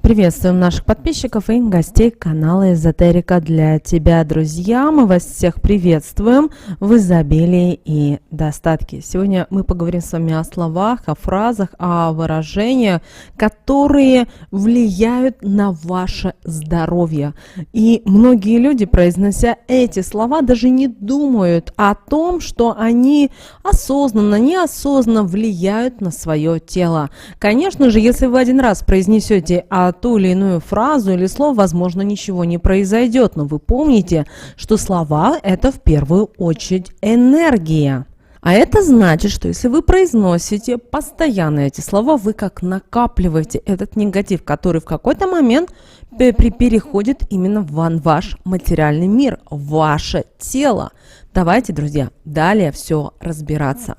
Приветствуем наших подписчиков и гостей канала Эзотерика для тебя, друзья. Мы вас всех приветствуем в изобилии и достатке. Сегодня мы поговорим с вами о словах, о фразах, о выражениях, которые влияют на ваше здоровье. И многие люди, произнося эти слова, даже не думают о том, что они осознанно, неосознанно влияют на свое тело. Конечно же, если вы один раз произнесете ту или иную фразу или слово, возможно, ничего не произойдет. Но вы помните, что слова – это в первую очередь энергия. А это значит, что если вы произносите постоянно эти слова, вы как накапливаете этот негатив, который в какой-то момент переходит именно в ваш материальный мир, в ваше тело. Давайте, друзья, далее все разбираться.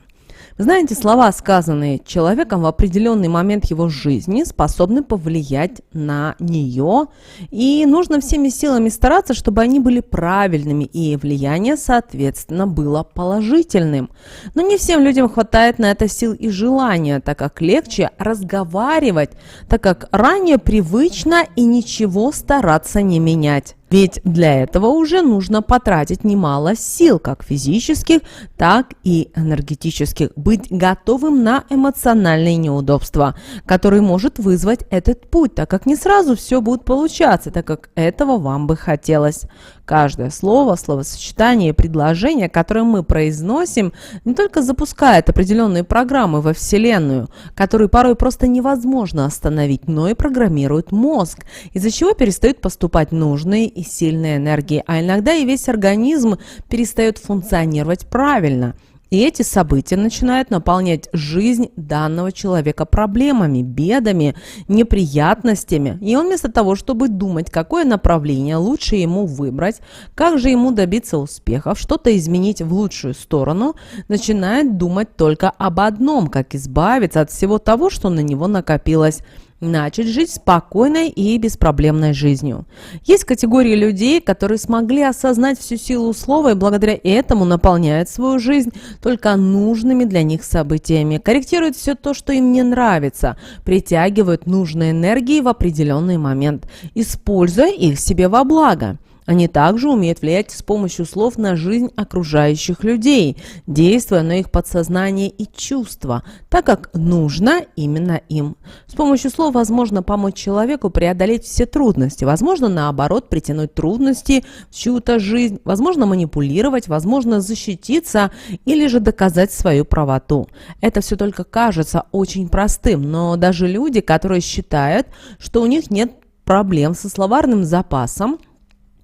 Вы знаете, слова, сказанные человеком в определенный момент его жизни, способны повлиять на нее, и нужно всеми силами стараться, чтобы они были правильными, и влияние, соответственно, было положительным. Но не всем людям хватает на это сил и желания, так как легче разговаривать, так как ранее привычно и ничего стараться не менять. Ведь для этого уже нужно потратить немало сил, как физических, так и энергетических. Быть готовым на эмоциональные неудобства, которые может вызвать этот путь, так как не сразу все будет получаться, так как этого вам бы хотелось. Каждое слово, словосочетание и предложение, которое мы произносим, не только запускает определенные программы во Вселенную, которые порой просто невозможно остановить, но и программирует мозг, из-за чего перестают поступать нужные и сильные энергии, а иногда и весь организм перестает функционировать правильно. И эти события начинают наполнять жизнь данного человека проблемами, бедами, неприятностями. И он вместо того, чтобы думать, какое направление лучше ему выбрать, как же ему добиться успехов, что-то изменить в лучшую сторону, начинает думать только об одном, как избавиться от всего того, что на него накопилось. Начать жить спокойной и беспроблемной жизнью. Есть категории людей, которые смогли осознать всю силу слова и благодаря этому наполняют свою жизнь только нужными для них событиями, корректируют все то, что им не нравится, притягивают нужные энергии в определенный момент, используя их себе во благо. Они также умеют влиять с помощью слов на жизнь окружающих людей, действуя на их подсознание и чувства, так как нужно именно им. С помощью слов возможно помочь человеку преодолеть все трудности, возможно, наоборот, притянуть трудности в чью-то жизнь, возможно, манипулировать, возможно, защититься или же доказать свою правоту. Это все только кажется очень простым, но даже люди, которые считают, что у них нет проблем со словарным запасом,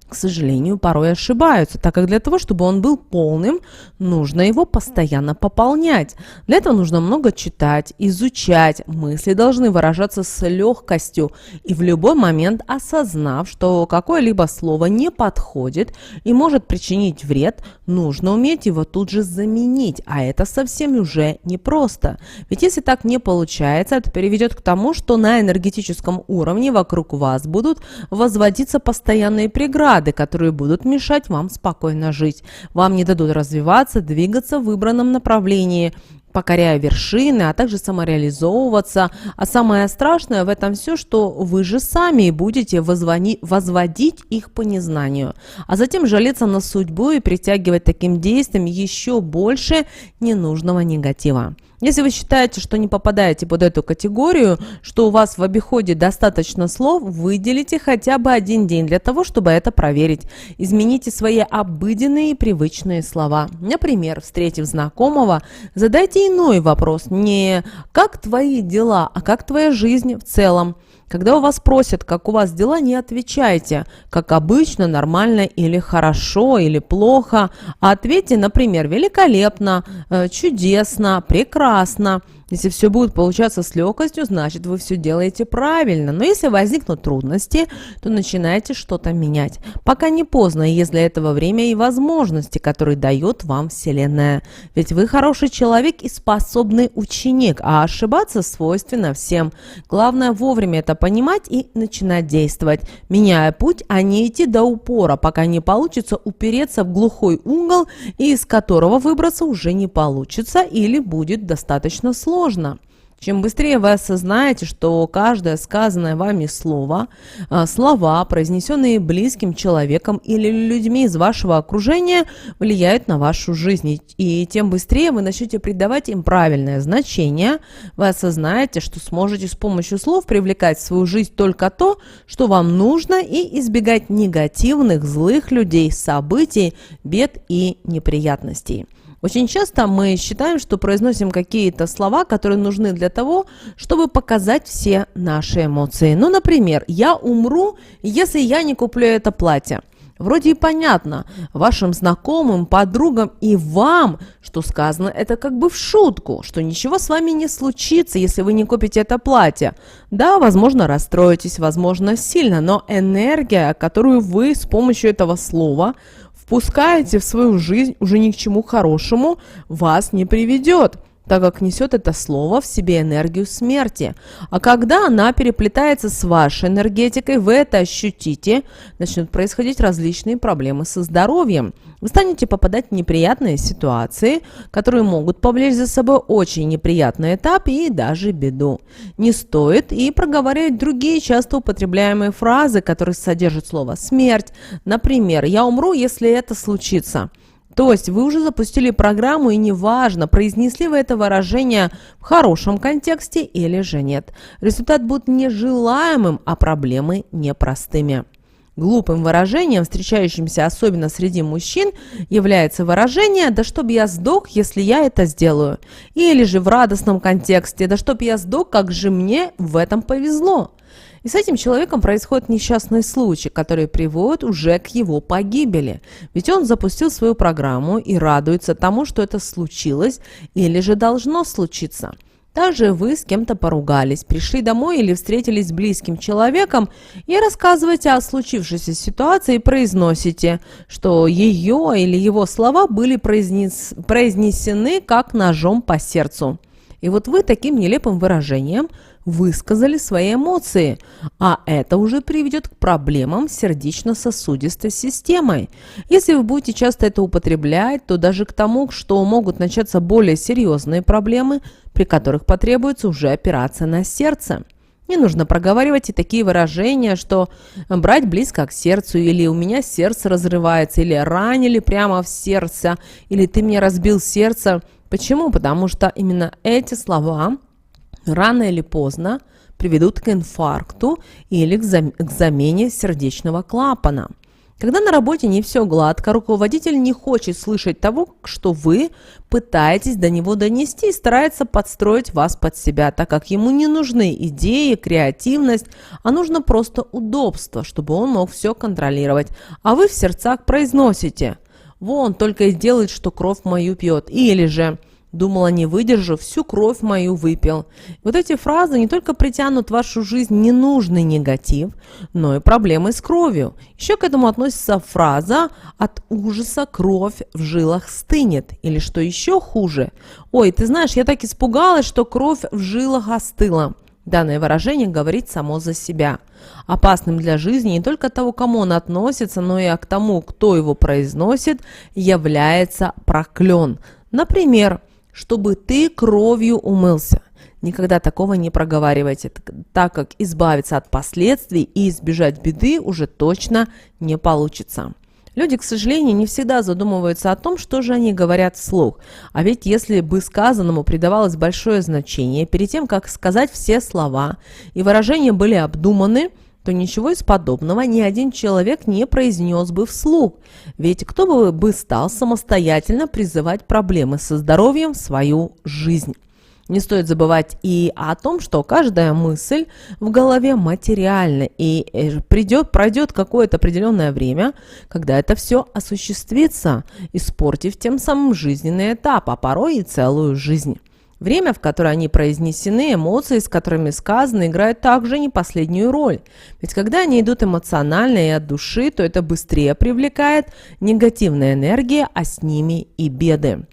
к сожалению, порой ошибаются, так как для того, чтобы он был полным, нужно его постоянно пополнять. Для этого нужно много читать, изучать, мысли должны выражаться с легкостью и в любой момент осознав, что какое-либо слово не подходит и может причинить вред, нужно уметь его тут же заменить, а это совсем уже непросто. Ведь если так не получается, это приведет к тому, что на энергетическом уровне вокруг вас будут возводиться постоянные преграды, которые будут мешать вам спокойно жить. Вам не дадут развиваться, двигаться в выбранном направлении, покоряя вершины, а также самореализовываться. А самое страшное в этом все, что вы же сами будете возводить их по незнанию, а затем жалеться на судьбу и притягивать таким действием еще больше ненужного негатива. Если вы считаете, что не попадаете под эту категорию, что у вас в обиходе достаточно слов, выделите хотя бы один день для того, чтобы это проверить. Измените свои обыденные и привычные слова. Например, встретив знакомого, задайте иной вопрос. Не «как твои дела?», а «как твоя жизнь в целом?». Когда у вас спросят, как у вас дела, не отвечайте, как обычно, нормально или хорошо, или плохо, а ответьте, например, великолепно, чудесно, прекрасно. Если все будет получаться с легкостью, значит, вы все делаете правильно. Но если возникнут трудности, то начинайте что-то менять. Пока не поздно, есть для этого время и возможности, которые дает вам Вселенная. Ведь вы хороший человек и способный ученик, а ошибаться свойственно всем. Главное вовремя это понимать и начинать действовать, меняя путь, а не идти до упора, пока не получится упереться в глухой угол, и из которого выбраться уже не получится или будет достаточно сложно. Чем быстрее вы осознаете, что каждое сказанное вами слово, слова, произнесенные близким человеком или людьми из вашего окружения, влияют на вашу жизнь, и тем быстрее вы начнете придавать им правильное значение, вы осознаете, что сможете с помощью слов привлекать в свою жизнь только то, что вам нужно, и избегать негативных, злых людей, событий, бед и неприятностей. Очень часто мы считаем, что произносим какие-то слова, которые нужны для того, чтобы показать все наши эмоции. Ну, например, «я умру, если я не куплю это платье». Вроде и понятно вашим знакомым, подругам и вам, что сказано это как бы в шутку, что ничего с вами не случится, если вы не купите это платье. Да, возможно, расстроитесь, возможно, сильно, но энергия, которую вы с помощью этого слова впускаете в свою жизнь, уже ни к чему хорошему вас не приведет, так как несет это слово в себе энергию смерти. А когда она переплетается с вашей энергетикой, вы это ощутите, начнут происходить различные проблемы со здоровьем. Вы станете попадать в неприятные ситуации, которые могут повлечь за собой очень неприятный этап и даже беду. Не стоит и проговаривать другие часто употребляемые фразы, которые содержат слово «смерть». Например, «я умру, если это случится». То есть вы уже запустили программу, и неважно, произнесли вы это выражение в хорошем контексте или же нет. Результат будет нежелаемым, а проблемы непростыми. Глупым выражением, встречающимся особенно среди мужчин, является выражение «да чтоб я сдох, если я это сделаю». Или же в радостном контексте «да чтоб я сдох, как же мне в этом повезло». И с этим человеком происходит несчастный случай, который приводит уже к его погибели. Ведь он запустил свою программу и радуется тому, что это случилось или же должно случиться. Также вы с кем-то поругались, пришли домой или встретились с близким человеком и рассказываете о случившейся ситуации и произносите, что ее или его слова были произнесены как ножом по сердцу. И вот вы таким нелепым выражением высказали свои эмоции, а это уже приведет к проблемам с сердечно-сосудистой системой. Если вы будете часто это употреблять, то даже к тому, что могут начаться более серьезные проблемы, при которых потребуется уже операция на сердце. Не нужно проговаривать и такие выражения, что брать близко к сердцу, или у меня сердце разрывается, или ранили прямо в сердце, или ты мне разбил сердце. Почему? Потому что именно эти слова рано или поздно приведут к инфаркту или к замене сердечного клапана. Когда на работе не все гладко, руководитель не хочет слышать того, что вы пытаетесь до него донести, и старается подстроить вас под себя, так как ему не нужны идеи, креативность, а нужно просто удобство, чтобы он мог все контролировать. А вы в сердцах произносите: «Вон, только и делает, что кровь мою пьет», или же «Думала, не выдержу, всю кровь мою выпил». Вот эти фразы не только притянут в вашу жизнь ненужный негатив, но и проблемы с кровью. Еще к этому относится фраза «от ужаса кровь в жилах стынет». Или что еще хуже: «Ой, ты знаешь, я так испугалась, что кровь в жилах остыла». Данное выражение говорит само за себя. Опасным для жизни не только того, к кому он относится, но и к тому, кто его произносит, является проклен. Например, «чтобы ты кровью умылся». Никогда такого не проговаривайте, так как избавиться от последствий и избежать беды уже точно не получится. Люди, к сожалению, не всегда задумываются о том, что же они говорят вслух. А ведь если бы сказанному придавалось большое значение перед тем, как сказать все слова, и выражения были обдуманы, то ничего из подобного ни один человек не произнес бы вслух. Ведь кто бы стал самостоятельно призывать проблемы со здоровьем в свою жизнь? Не стоит забывать и о том, что каждая мысль в голове материальна, и пройдет какое-то определенное время, когда это все осуществится, испортив тем самым жизненный этап, а порой и целую жизнь. Время, в которое они произнесены, эмоции, с которыми сказано, играют также не последнюю роль. Ведь когда они идут эмоционально и от души, то это быстрее привлекает негативная энергия, а с ними и беды.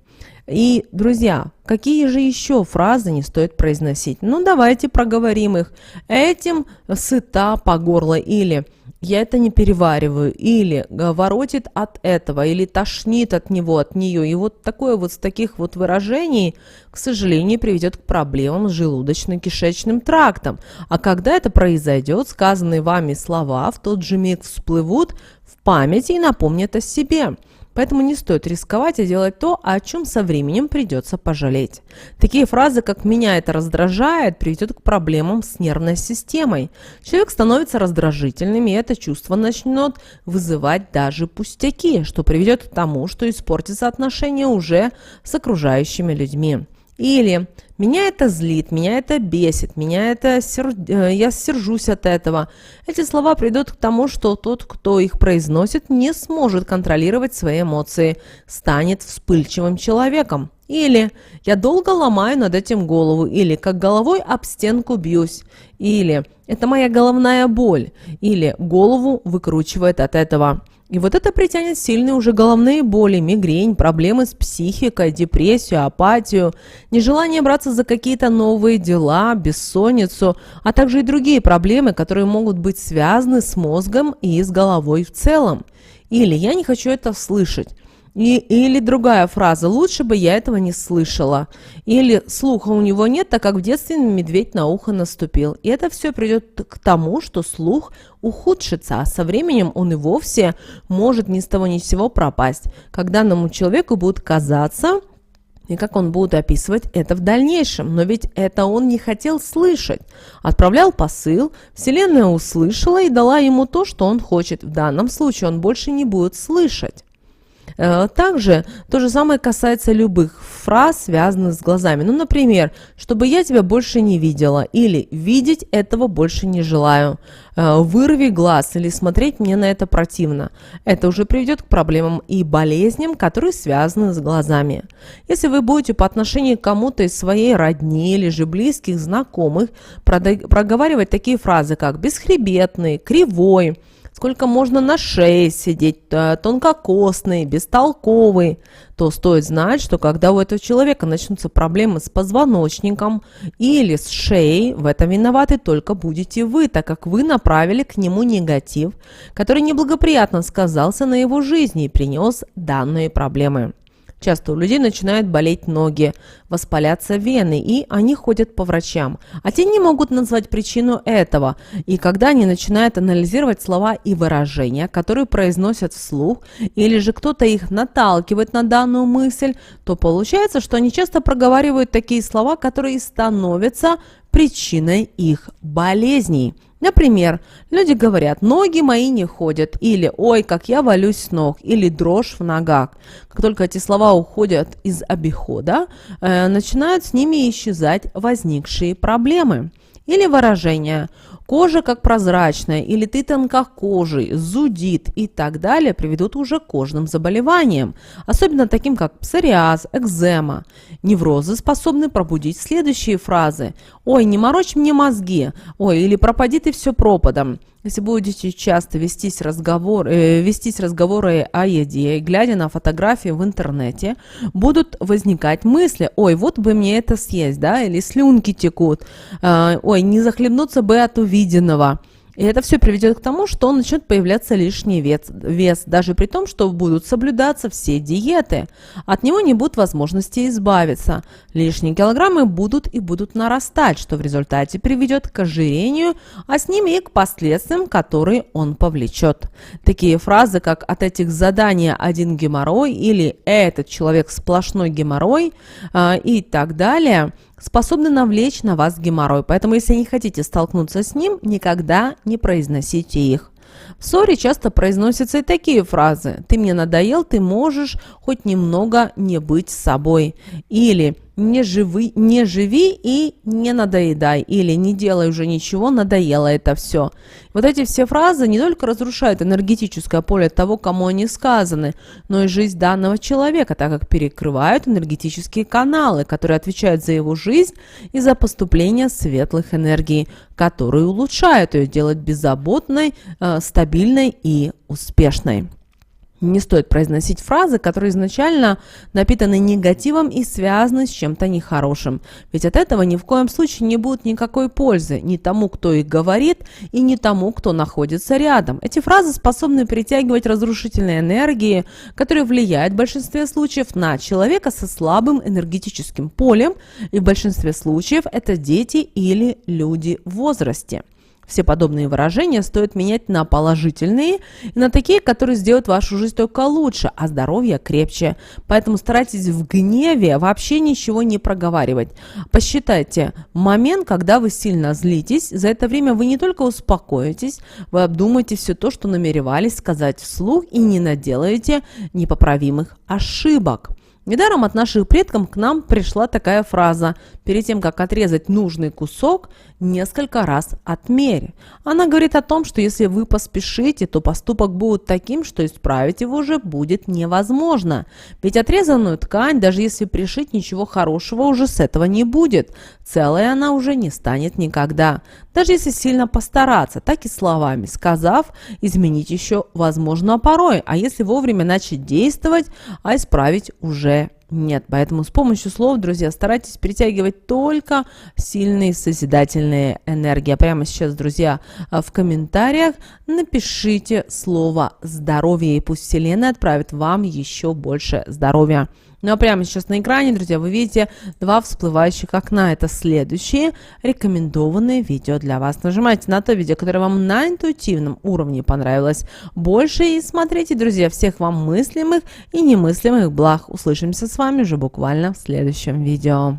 И, друзья, какие же еще фразы не стоит произносить? Ну, давайте проговорим их. Этим сыта по горло, или я это не перевариваю, или воротит от этого, или тошнит от него, от нее. И вот такое вот с таких вот выражений, к сожалению, приведет к проблемам с желудочно-кишечным трактом. А когда это произойдет, сказанные вами слова в тот же миг всплывут в памяти и напомнят о себе. Поэтому не стоит рисковать и делать то, о чем со временем придется пожалеть. Такие фразы, как «меня это раздражает», приведет к проблемам с нервной системой. Человек становится раздражительным, и это чувство начнет вызывать даже пустяки, что приведет к тому, что испортится отношения уже с окружающими людьми. Или «меня это злит», «меня это бесит», «я сержусь от этого». Эти слова приведут к тому, что тот, кто их произносит, не сможет контролировать свои эмоции, станет вспыльчивым человеком. Или «я долго ломаю над этим голову», или «как головой об стенку бьюсь», или «это моя головная боль», или «голову выкручивает от этого». И вот это притянет сильные уже головные боли, мигрень, проблемы с психикой, депрессию, апатию, нежелание браться за какие-то новые дела, бессонницу, а также и другие проблемы, которые могут быть связаны с мозгом и с головой в целом. Или «я не хочу это слышать». Или другая фраза «лучше бы я этого не слышала». Или «слуха у него нет, так как в детстве медведь на ухо наступил». И это все придет к тому, что слух ухудшится, а со временем он и вовсе может ни с того ни с сего пропасть, как данному человеку будет казаться, и как он будет описывать это в дальнейшем. Но ведь это он не хотел слышать. Отправлял посыл, Вселенная услышала и дала ему то, что он хочет. В данном случае он больше не будет слышать. Также то же самое касается любых фраз, связанных с глазами. Ну, например, «чтобы я тебя больше не видела» или «видеть этого больше не желаю», «вырви глаз» или «смотреть мне на это противно». Это уже приведет к проблемам и болезням, которые связаны с глазами. Если вы будете по отношению к кому-то из своей родни или же близких, знакомых проговаривать такие фразы, как «бесхребетный», «кривой», «сколько можно на шее сидеть», «тонкокосный», «бестолковый», то стоит знать, что когда у этого человека начнутся проблемы с позвоночником или с шеей, в этом виноваты только будете вы, так как вы направили к нему негатив, который неблагоприятно сказался на его жизни и принес данные проблемы. Часто у людей начинают болеть ноги, воспаляться вены, и они ходят по врачам. А те не могут назвать причину этого. И когда они начинают анализировать слова и выражения, которые произносят вслух, или же кто-то их наталкивает на данную мысль, то получается, что они часто проговаривают такие слова, которые становятся причиной их болезней. Например, люди говорят «ноги мои не ходят» или «ой, как я валюсь с ног» или «дрожь в ногах». Как только эти слова уходят из обихода, начинают с ними исчезать возникшие проблемы. Или выражение «кожа как прозрачная» или «ты тонкокожий», «зудит» и так далее приведут уже к кожным заболеваниям, особенно таким как псориаз, экзема. Неврозы способны пробудить следующие фразы: «Ой, не морочь мне мозги», «Ой, или «пропади ты все пропадом». Если будете часто вестись разговоры о еде, глядя на фотографии в интернете, будут возникать мысли: «Ой, вот бы мне это съесть», да, или слюнки текут, «Ой, не захлебнуться бы от увиденного». И это все приведет к тому, что начнет появляться лишний вес, даже при том, что будут соблюдаться все диеты. От него не будет возможности избавиться. Лишние килограммы будут нарастать, что в результате приведет к ожирению, а с ними и к последствиям, которые он повлечет. Такие фразы, как «от этих заданий один геморрой» или «этот человек сплошной геморрой» и так далее, способны навлечь на вас геморрой. Поэтому, если не хотите столкнуться с ним, никогда не произносите их. В ссоре часто произносятся и такие фразы: «ты мне надоел, ты можешь хоть немного не быть собой». Или не живи и не надоедай». Или «не делай уже ничего, надоело это все». Вот эти все фразы не только разрушают энергетическое поле того, кому они сказаны, но и жизнь данного человека, так как перекрывают энергетические каналы, которые отвечают за его жизнь и за поступление светлых энергий, которые улучшают ее, делают беззаботной, стабильной и успешной. Не стоит произносить фразы, которые изначально напитаны негативом и связаны с чем-то нехорошим. Ведь от этого ни в коем случае не будет никакой пользы ни тому, кто их говорит, и ни тому, кто находится рядом. Эти фразы способны притягивать разрушительные энергии, которые влияют в большинстве случаев на человека со слабым энергетическим полем, и в большинстве случаев это дети или люди в возрасте. Все подобные выражения стоит менять на положительные и на такие, которые сделают вашу жизнь только лучше, а здоровье крепче. Поэтому старайтесь в гневе вообще ничего не проговаривать. Посчитайте момент, когда вы сильно злитесь. За это время вы не только успокоитесь, вы обдумаете все то, что намеревались сказать вслух, и не наделаете непоправимых ошибок. Недаром от наших предков к нам пришла такая фраза: перед тем, как отрезать нужный кусок, несколько раз отмерь. Она говорит о том, что если вы поспешите, то поступок будет таким, что исправить его уже будет невозможно. Ведь отрезанную ткань, даже если пришить, ничего хорошего уже с этого не будет. Целой она уже не станет никогда. Даже если сильно постараться, так и словами сказав, изменить еще возможно порой. А если вовремя начать действовать, а исправить уже нет. Поэтому с помощью слов, друзья, старайтесь притягивать только сильные созидательные энергии. А прямо сейчас, друзья, в комментариях напишите слово «здоровье», и пусть Вселенная отправит вам еще больше здоровья. Ну а прямо сейчас на экране, друзья, вы видите 2 всплывающих окна. Это следующие рекомендованные видео для вас. Нажимайте на то видео, которое вам на интуитивном уровне понравилось больше. И смотрите, друзья, всех вам мыслимых и немыслимых благ. Услышимся с вами уже буквально в следующем видео.